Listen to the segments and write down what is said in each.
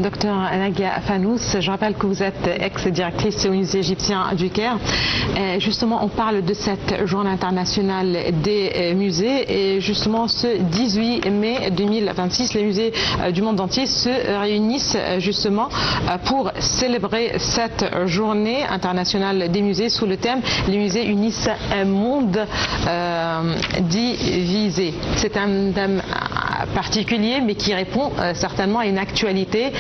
Docteur Nagia Fanous, je rappelle que vous êtes ex-directrice au musée égyptien du Caire. Justement, on parle de cette journée internationale des musées et justement ce 18 mai 2026, les musées du monde entier se réunissent justement pour célébrer cette journée internationale des musées sous le thème « Les musées unissent un monde divisé ». C'est un thème particulier mais qui répond certainement à une actualité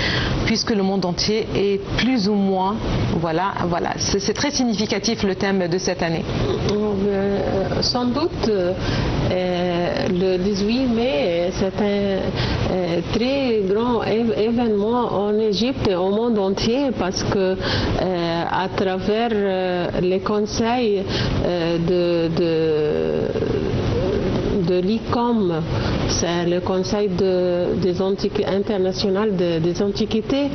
puisque le monde entier est plus ou moins, voilà, c'est très significatif le thème de cette année. Sans doute, le 18 mai, c'est un très grand événement en Égypte et au monde entier parce que à travers les conseils de l'ICOM, c'est le Conseil international des antiquités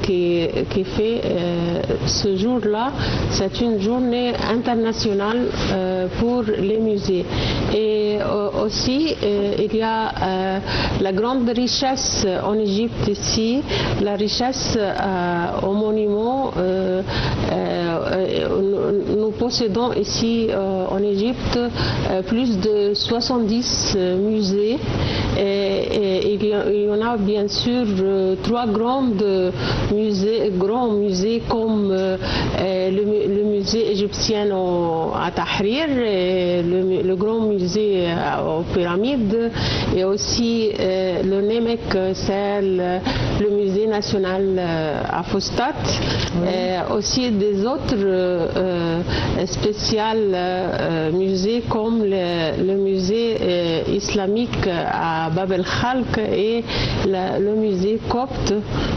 qui fait ce jour-là. C'est une journée internationale pour les musées. Et aussi, il y a la grande richesse en Égypte ici, la richesse aux monuments. Nous possédons ici en Égypte plus de 70 musées et il y en a bien sûr trois grands musées comme le musée égyptien à Tahrir, le grand musée aux pyramides et aussi le Nemek, c'est le musée national à Fustat, aussi des autres spéciaux musées comme le musée islamique à Bab el-Khalq et le musée copte.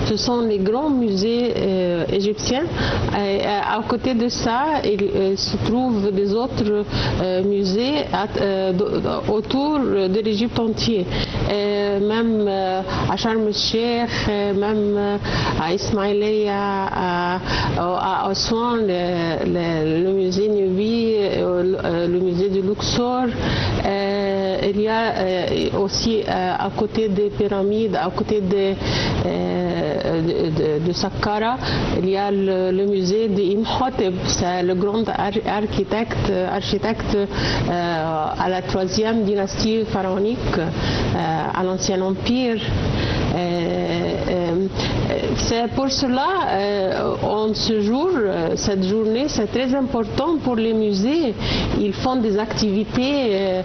Ce sont les grands musées égyptiens. Et à côté de ça, il se trouve des autres musées autour de l'Égypte entière. Même à Sharm el-Sheikh, même à Ismaïlia, à Aswan, le musée Nubi, le musée de Luxor. Il y a aussi à côté des pyramides, à côté de Saqqara, il y a le musée d'Imhotep, c'est le grand architecte à la 3e dynastie pharaonique, à l'Ancien Empire. C'est pour cela, en ce jour, cette journée, c'est très important pour les musées. Ils font des activités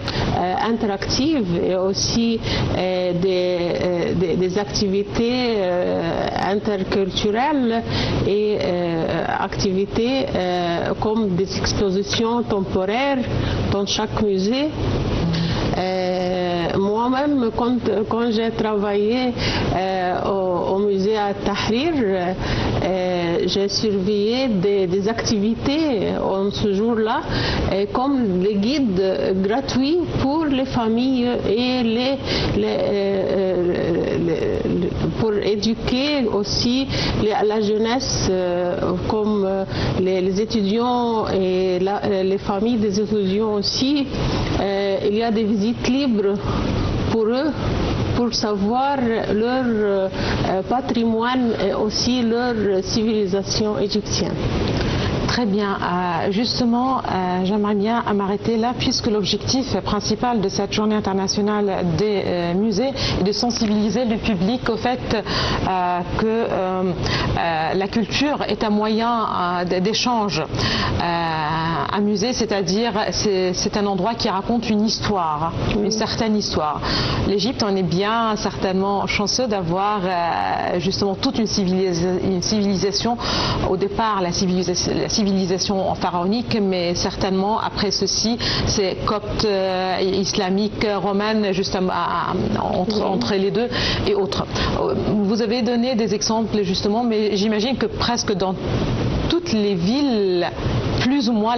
interactives et aussi des activités interculturelles et activités comme des expositions temporaires dans chaque musée. Moi-même, quand j'ai travaillé au musée à Tahrir, j'ai surveillé des activités en ce jour-là, comme les guides gratuits pour les familles et pour éduquer aussi la jeunesse, comme les étudiants et les familles des étudiants aussi. Il y a des visites libres pour eux, pour savoir leur patrimoine et aussi leur civilisation égyptienne. Très bien. Justement, j'aimerais bien m'arrêter là puisque l'objectif principal de cette journée internationale des musées est de sensibiliser le public au fait que la culture est un moyen d'échange. Un musée, c'est-à-dire, c'est un endroit qui raconte une histoire, une certaine histoire. L'Égypte, on est bien certainement chanceux d'avoir justement toute une civilisation. Au départ, la civilisation pharaonique, mais certainement après ceci, c'est copte, islamique, romaine, justement entre les deux et autres. Vous avez donné des exemples justement, mais j'imagine que presque dans toutes les villes, plus ou moins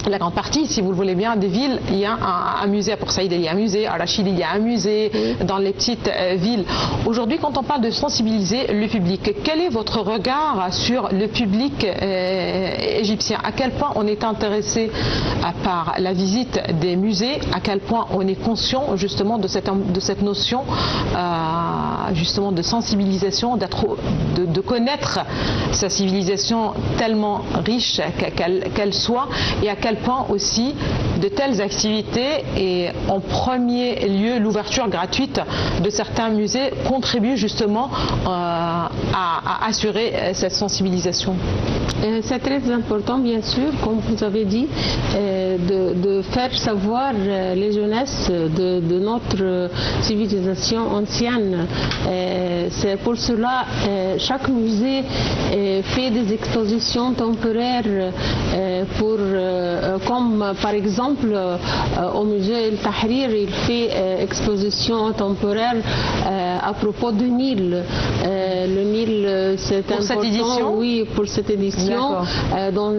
la grande partie, si vous le voulez bien, des villes, il y a un musée. À Port Saïd, il y a un musée. À Rachid, il y a un musée. Dans les petites villes. Aujourd'hui, quand on parle de sensibiliser le public, quel est votre regard sur le public égyptien? À quel point on est intéressé par la visite des musées? À quel point on est conscient justement de cette notion justement de sensibilisation, de connaître sa civilisation tellement riche qu'elle soit, et à quel point aussi de telles activités et en premier lieu l'ouverture gratuite de certains musées contribuent justement à assurer cette sensibilisation. C'est très important, bien sûr, comme vous avez dit, de faire savoir les jeunesses de notre civilisation ancienne. C'est pour cela chaque musée fait des expositions temporaires comme par exemple au musée El Tahrir, il fait exposition temporaire à propos du Nil. Le Nil, c'est important. Cette édition? Oui, pour cette édition, dans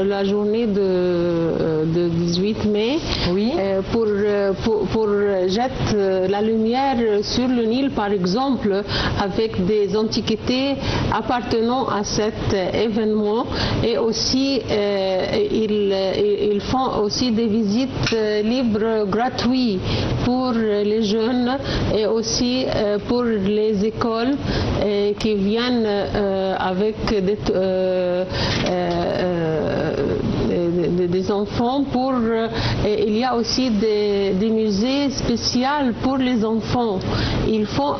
la journée de 18 mai, oui. pour jeter la lumière sur le Nil, par exemple, avec des antiquités appartenant à cet événement, et aussi ils font aussi des visites libres gratuites pour les jeunes et aussi pour les écoles qui viennent avec des enfants. Il y a aussi des musées spéciaux pour les enfants. Ils font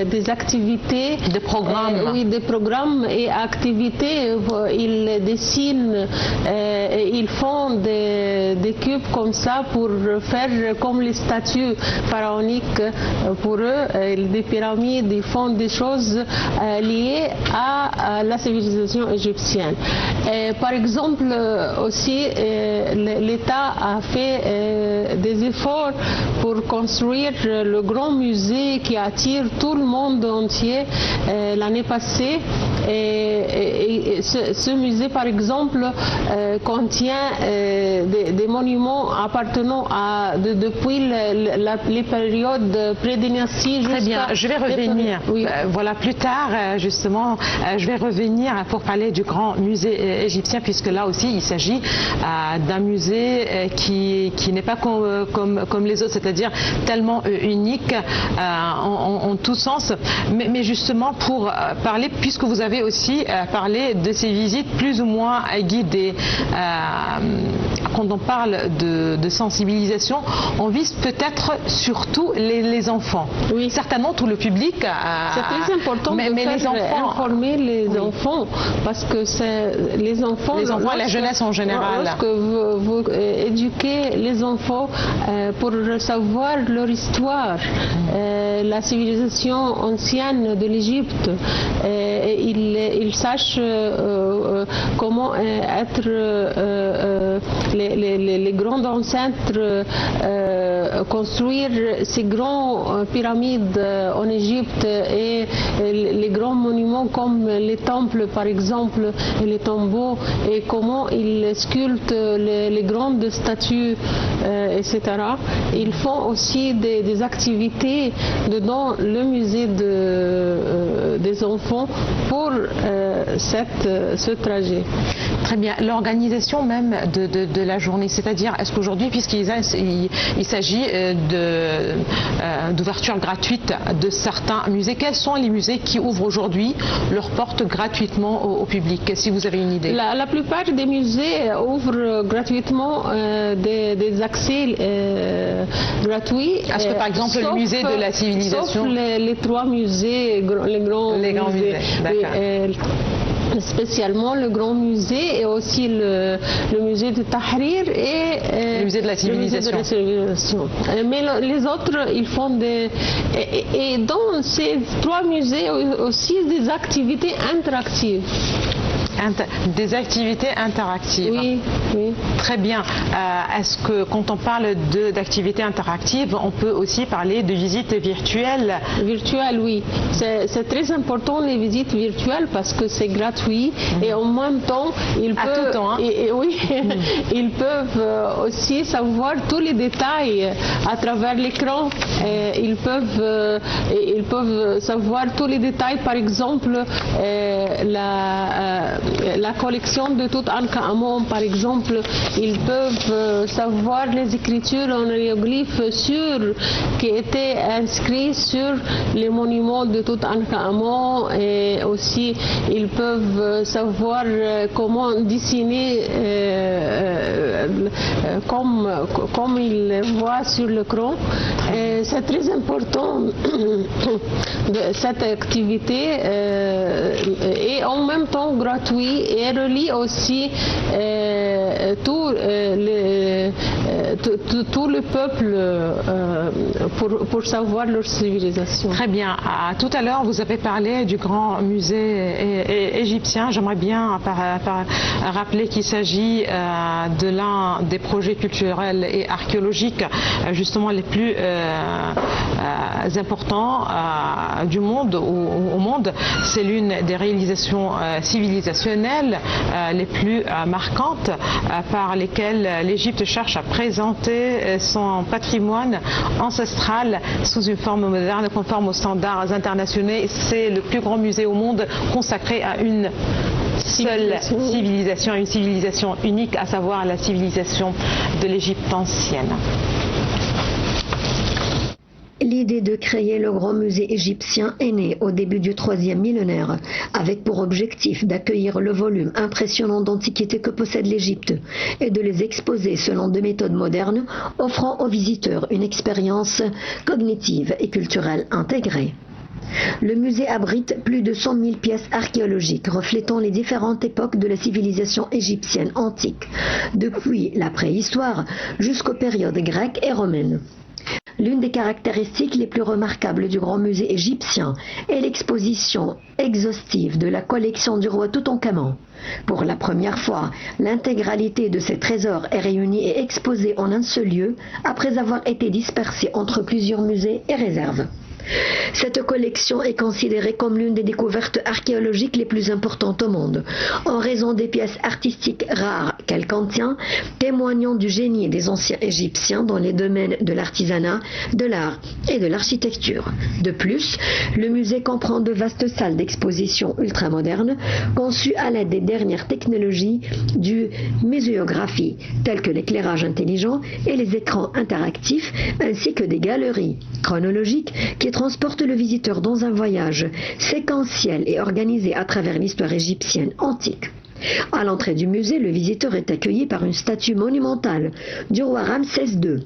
des activités, des programmes. Oui, des programmes et activités. Ils dessinent, ils font des cubes comme ça pour faire comme les statues pharaoniques pour eux, des pyramides. Ils font des choses liées à la civilisation égyptienne. Par exemple, aussi, l'État a fait des efforts pour construire le grand musée qui attire tout le monde entier l'année passée. Et ce musée, par exemple, contient des monuments appartenant depuis les périodes pré-dynastie. Très bien, je vais revenir. Oui. Voilà, plus tard, justement, je vais revenir pour parler du grand musée égyptien, puisque là aussi, il s'agit d'un musée qui n'est pas comme les autres, c'est-à-dire tellement unique en tout sens. Mais justement, pour parler, puisque vous avez aussi parlé de ces visites plus ou moins guidées, quand on parle de sensibilisation, on vise peut-être surtout les enfants. Oui. Certainement tout le public. C'est très important de les enfants, informer les enfants, parce que c'est les enfants et la jeunesse en général. Lorsque vous éduquez les enfants pour savoir leur histoire, la civilisation ancienne de l'Égypte, ils sachent comment être les grands ancêtres, construire ces grands pyramides en Égypte et les grands monuments comme les temples par exemple et les tombeaux, et comment ils sculptent les grandes statues, etc. Ils font aussi des activités dans le musée des enfants pour ce trajet. Très bien. L'organisation même de la journée, c'est-à-dire, est-ce qu'aujourd'hui, puisqu'il s'agit d'ouverture gratuite de certains musées, quels sont les musées qui ouvrent aujourd'hui leurs portes gratuitement au public, si vous avez une idée? La plupart des musées ouvrent gratuitement des accès gratuits. Est-ce que par exemple le musée de la civilisation? Sauf les trois musées, les grands musées. D'accord. Spécialement le grand musée et aussi le musée de Tahrir et le musée de la civilisation. Mais les autres, ils font et dans ces trois musées aussi des activités interactives. des activités interactives. Oui, oui. Très bien. Est-ce que quand on parle d'activités interactives, on peut aussi parler de visites virtuelles? Virtuelles, oui. C'est très important les visites virtuelles parce que c'est gratuit et en même temps, ils peuvent, oui, ils peuvent aussi savoir tous les détails à travers l'écran. Ils peuvent savoir tous les détails, par exemple la collection de Toutankhamon, par exemple, ils peuvent savoir les écritures en hiéroglyphes qui étaient inscrits sur les monuments de Toutankhamon, et aussi ils peuvent savoir comment dessiner comme ils le voient sur l'écran. C'est très important cette activité et en même temps gratuit et relie aussi tout le peuple pour savoir leur civilisation. Très bien. Tout à l'heure, vous avez parlé du grand musée égyptien. J'aimerais bien rappeler qu'il s'agit de l'un des projets culturels et archéologiques justement les plus importants du monde, au monde. C'est l'une des réalisations civilisationnelles les plus marquantes par lesquelles l'Égypte cherche à présenter son patrimoine ancestral sous une forme moderne conforme aux standards internationaux. C'est le plus grand musée au monde consacré à une seule civilisation, une civilisation unique, à savoir la civilisation de l'Égypte ancienne. L'idée de créer le grand musée égyptien est née au début du 3e millénaire, avec pour objectif d'accueillir le volume impressionnant d'antiquités que possède l'Égypte et de les exposer selon des méthodes modernes, offrant aux visiteurs une expérience cognitive et culturelle intégrée. Le musée abrite plus de 100 000 pièces archéologiques reflétant les différentes époques de la civilisation égyptienne antique, depuis la préhistoire jusqu'aux périodes grecques et romaines. L'une des caractéristiques les plus remarquables du grand musée égyptien est l'exposition exhaustive de la collection du roi Toutankhamon. Pour la première fois, l'intégralité de ces trésors est réunie et exposée en un seul lieu, après avoir été dispersée entre plusieurs musées et réserves. Cette collection est considérée comme l'une des découvertes archéologiques les plus importantes au monde, en raison des pièces artistiques rares qu'elle contient, témoignant du génie des anciens Égyptiens dans les domaines de l'artisanat, de l'art et de l'architecture. De plus, le musée comprend de vastes salles d'exposition ultramodernes, conçues à l'aide des dernières technologies du muséographie, telles que l'éclairage intelligent et les écrans interactifs, ainsi que des galeries chronologiques qui transporte le visiteur dans un voyage séquentiel et organisé à travers l'histoire égyptienne antique. À l'entrée du musée, le visiteur est accueilli par une statue monumentale du roi Ramsès II,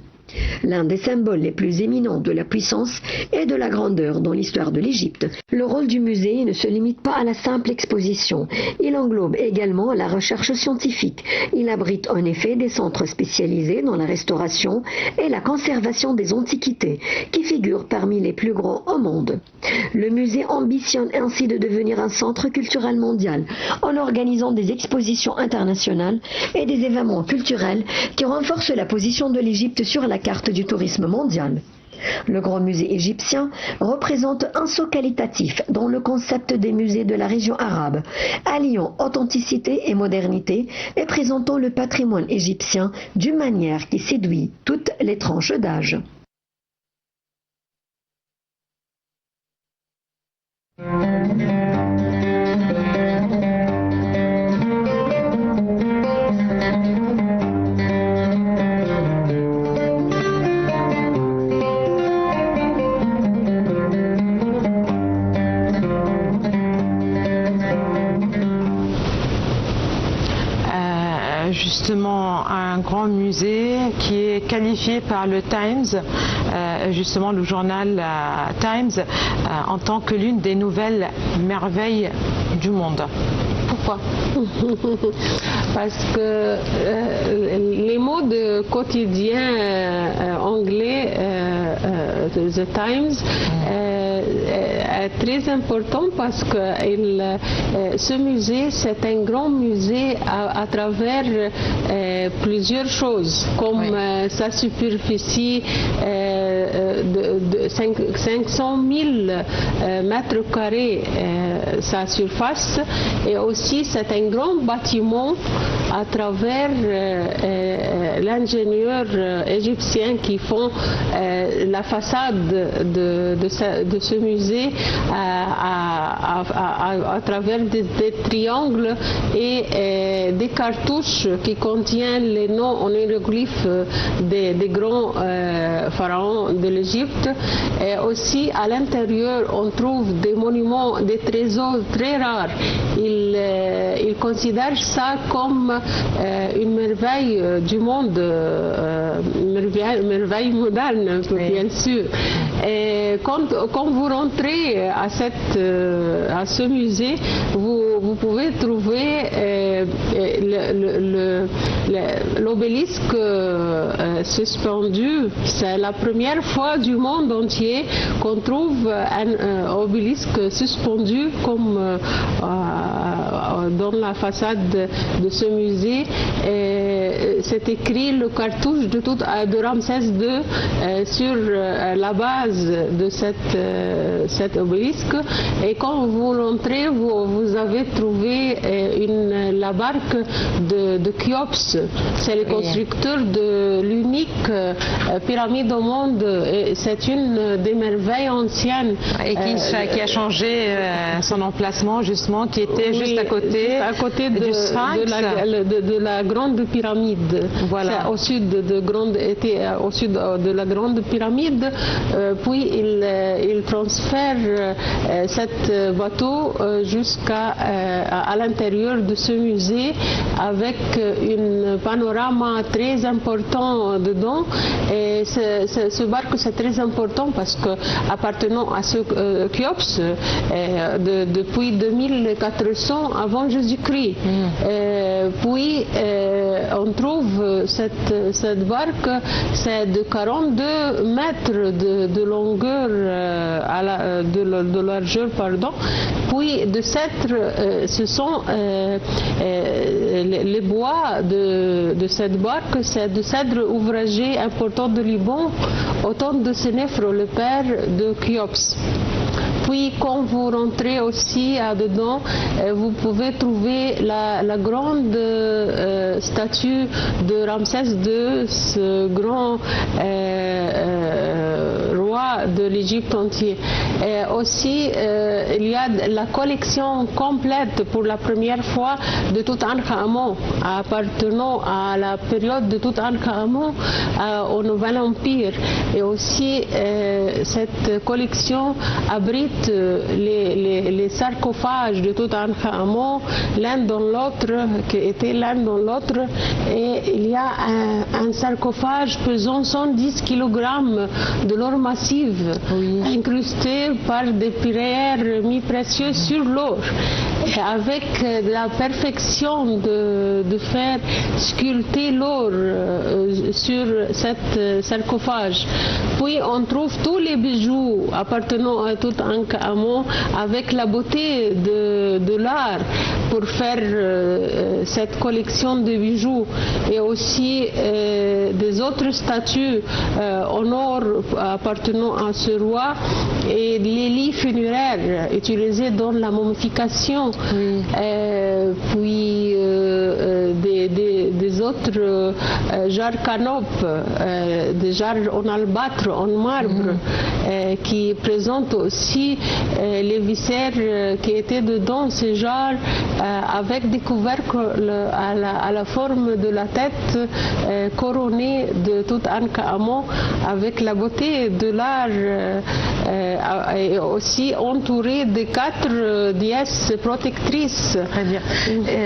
l'un des symboles les plus éminents de la puissance et de la grandeur dans l'histoire de l'Égypte. Le rôle du musée ne se limite pas à la simple exposition. Il englobe également la recherche scientifique. Il abrite en effet des centres spécialisés dans la restauration et la conservation des antiquités, qui figurent parmi les plus grands au monde. Le musée ambitionne ainsi de devenir un centre culturel mondial, en organisant des expositions internationales et des événements culturels qui renforcent la position de l'Égypte sur la carte du tourisme mondial. Le Grand Musée égyptien représente un saut qualitatif dans le concept des musées de la région arabe, alliant authenticité et modernité et présentant le patrimoine égyptien d'une manière qui séduit toutes les tranches d'âge. Justement, un grand musée qui est qualifié par le Times, justement le journal Times, en tant que l'une des nouvelles merveilles du monde. Pourquoi? Parce que les mots de quotidien anglais The Times, est très important parce que ce musée, c'est un grand musée à travers plusieurs choses, comme sa superficie de 500 000 mètres carrés, sa surface, et aussi c'est un grand bâtiment à travers l'ingénieur égyptien qui font la façade de ce musée à travers des triangles et des cartouches qui contiennent les noms en hiéroglyphes des grands pharaons de l'Égypte. Et aussi à l'intérieur on trouve des monuments, des trésors très rares. Il considère ça comme une merveille du monde, une merveille moderne, bien sûr. Et quand vous rentrez à ce musée, vous pouvez trouver l'obélisque suspendu. C'est la première fois du monde entier qu'on trouve un obélisque suspendu comme dans la façade de ce musée. C'est écrit le cartouche de Ramsès II sur la base de cet obélisque. Et quand vous rentrez, vous avez trouvé la barque de Khéops. C'est le constructeur de l'unique pyramide au monde. C'est une des merveilles anciennes. Et qui a changé son emplacement, justement, qui était juste à côté du Sphinx. De la grande pyramide. Voilà. Au sud de la grande pyramide. Puis il transfère cet bateau jusqu'à l'intérieur de ce musée avec un panorama très important dedans. Et ce barque, c'est très important parce que appartenant à ce Khéops depuis 2400 avant Jésus-Christ. Puis on trouve cette barque, c'est de 42 mètres de longueur, de largeur, pardon. Puis de cèdre, ce sont les bois de cette barque, c'est de cèdre ouvragé important de Liban, au temps de Sénéphre, le père de Khéops. Puis quand vous rentrez aussi dedans, vous pouvez trouver la grande statue de Ramsès II, ce grand roi de l'Égypte entier. Et aussi, il y a la collection complète pour la première fois de Toutankhamon, appartenant à la période de Toutankhamon au Nouvel Empire. Et aussi, cette collection abrite les sarcophages de Toutankhamon, l'un dans l'autre, qui étaient l'un dans l'autre. Et il y a un sarcophage pesant 110 kg de l'or massif, incrusté par des pierres mi-précieuses sur l'or, avec la perfection de faire sculpter l'or sur cet sarcophage. Puis on trouve tous les bijoux appartenant à Toutankhamon avec la beauté de l'art pour faire cette collection de bijoux, et aussi des autres statues en or appartenant à ce roi, et les lits funéraires utilisés dans la momification, puis des autres jarres canopes, des jarres en albâtre, en marbre, qui présentent aussi les viscères qui étaient dedans, ces jarres, avec des couvercles à la forme de la tête couronnée de Toutankhamon, avec la beauté de l'art est aussi entouré de 4 déesses protectrices. Très bien.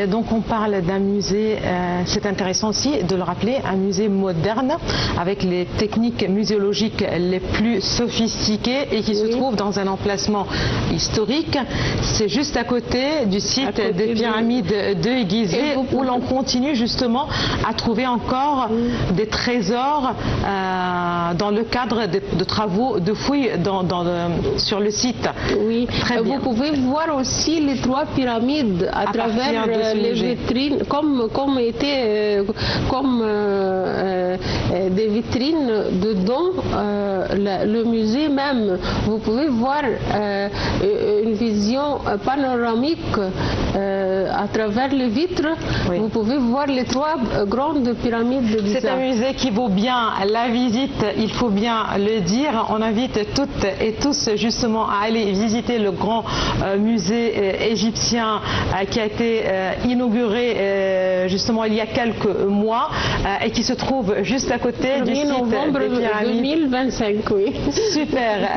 Donc on parle d'un musée, c'est intéressant aussi de le rappeler, un musée moderne avec les techniques muséologiques les plus sophistiquées et qui se trouve dans un emplacement historique. C'est juste à côté du site des pyramides de Gizeh où l'on continue justement à trouver encore des trésors dans le cadre de travaux de fouilles sur le site. Oui, très bien. Vous pouvez voir aussi les 3 pyramides à travers les vitrines, comme des vitrines dedans le musée même. Vous pouvez voir une vision panoramique à travers les vitres. Oui. Vous pouvez voir les 3 grandes pyramides de Gizeh. C'est un musée qui vaut bien la visite, il faut bien le dire. On invite toutes et tous justement à aller visiter le grand musée égyptien qui a été inauguré justement il y a quelques mois et qui se trouve juste à côté du site novembre des pyramides. 2025, oui. Super,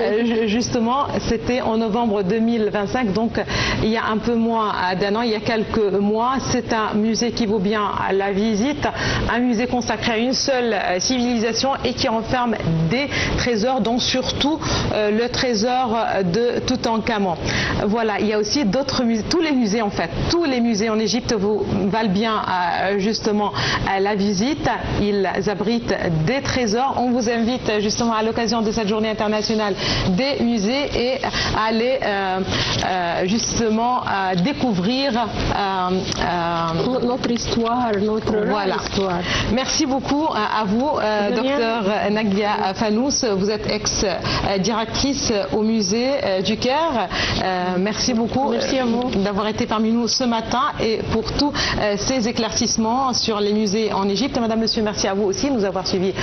justement c'était en novembre 2025, donc il y a un peu moins d'un an, il y a quelques mois. C'est un musée qui vaut bien la visite, un musée consacré à une seule civilisation et qui renferme des trésors, dont surtout le trésor de Toutankhamon. Voilà, il y a aussi d'autres musées, tous les musées en fait, tous les musées en Égypte vous valent bien justement la visite, ils abritent des trésors. On vous invite justement à l'occasion de cette journée internationale des musées et à aller justement découvrir notre histoire, notre histoire. Merci beaucoup à vous, docteur Naghia Fannous. Vous êtes ex-directrice au musée du Caire. Merci beaucoup. Merci à vous d'avoir été parmi nous ce matin et pour tous ces éclaircissements sur les musées en Égypte. Madame, monsieur, merci à vous aussi de nous avoir suivis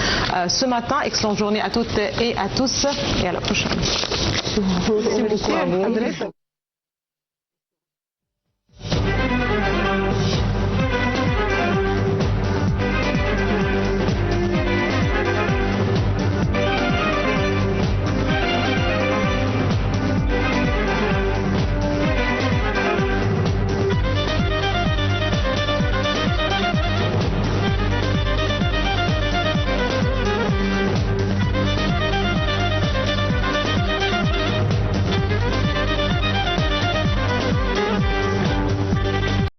ce matin. Excellente journée à toutes et à tous et à la prochaine. Merci beaucoup à vous.